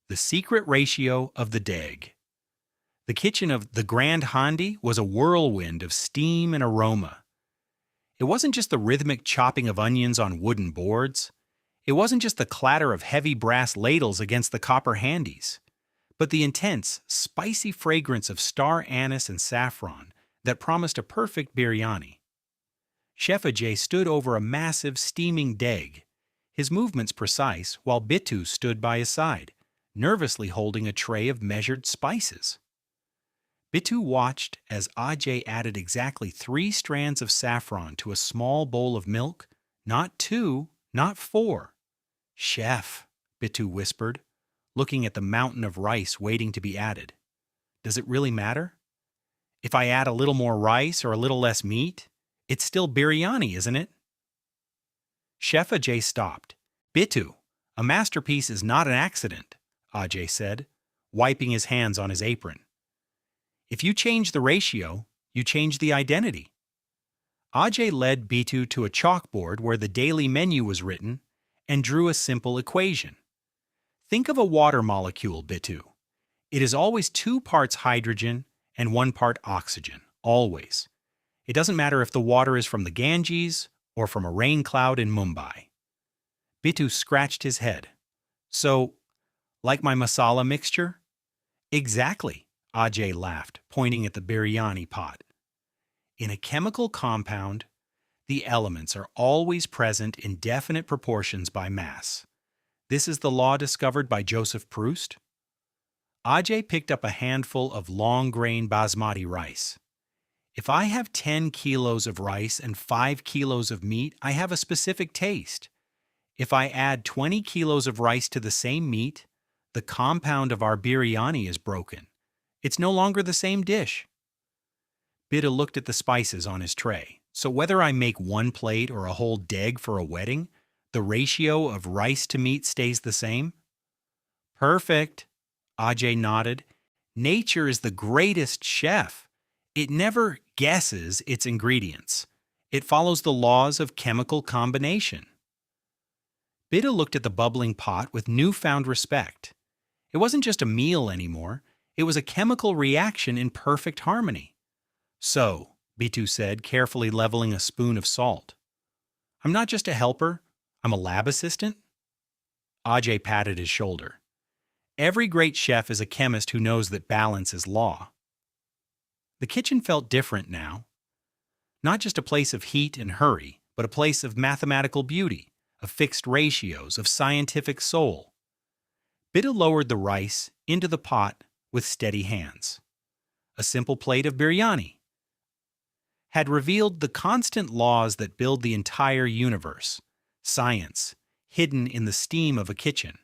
The Secret Ratio of the Deg. The kitchen of the Grand Handi was a whirlwind of steam and aroma. It wasn't just the rhythmic chopping of onions on wooden boards. It wasn't just the clatter of heavy brass ladles against the copper handies, but the intense, spicy fragrance of star anise and saffron that promised a perfect biryani. Chef Ajay stood over a massive, steaming deg, his movements precise, while Bittu stood by his side, nervously holding a tray of measured spices. Bittu watched as Ajay added exactly 3 strands of saffron to a small bowl of milk, not 2, not 4. "Chef," Bittu whispered, looking at the mountain of rice waiting to be added. "Does it really matter? If I add a little more rice or a little less meat, it's still biryani, isn't it?" Chef Ajay stopped. "Bittu, a masterpiece is not an accident," Ajay said, wiping his hands on his apron. "If you change the ratio, you change the identity." Ajay led Bittu to a chalkboard where the daily menu was written and drew a simple equation. "Think of a water molecule, Bittu. It is always 2 parts hydrogen and 1 part oxygen, always. It doesn't matter if the water is from the Ganges or from a rain cloud in Mumbai." Bittu scratched his head. "So, like my masala mixture?" "Exactly," Ajay laughed, pointing at the biryani pot. "In a chemical compound, the elements are always present in definite proportions by mass. This is the law discovered by Joseph Proust." Ajay picked up a handful of long-grain basmati rice. "If I have 10 kilos of rice and 5 kilos of meat, I have a specific taste. If I add 20 kilos of rice to the same meat, the compound of our biryani is broken. It's no longer the same dish." Bittu looked at the spices on his tray. "So whether I make 1 plate or a whole deg for a wedding, the ratio of rice to meat stays the same?" "Perfect," Ajay nodded. "Nature is the greatest chef. It never guesses its ingredients. It follows the laws of chemical combination." Bittu looked at the bubbling pot with newfound respect. It wasn't just a meal anymore. It was a chemical reaction in perfect harmony. "So," Bittu said, carefully leveling a spoon of salt, "I'm not just a helper, I'm a lab assistant?" Ajay patted his shoulder. "Every great chef is a chemist who knows that balance is law." The kitchen felt different now. Not just a place of heat and hurry, but a place of mathematical beauty, of fixed ratios, of scientific soul. Bittu lowered the rice into the pot with steady hands. A simple plate of biryani had revealed the constant laws that build the entire universe, science, hidden in the steam of a kitchen.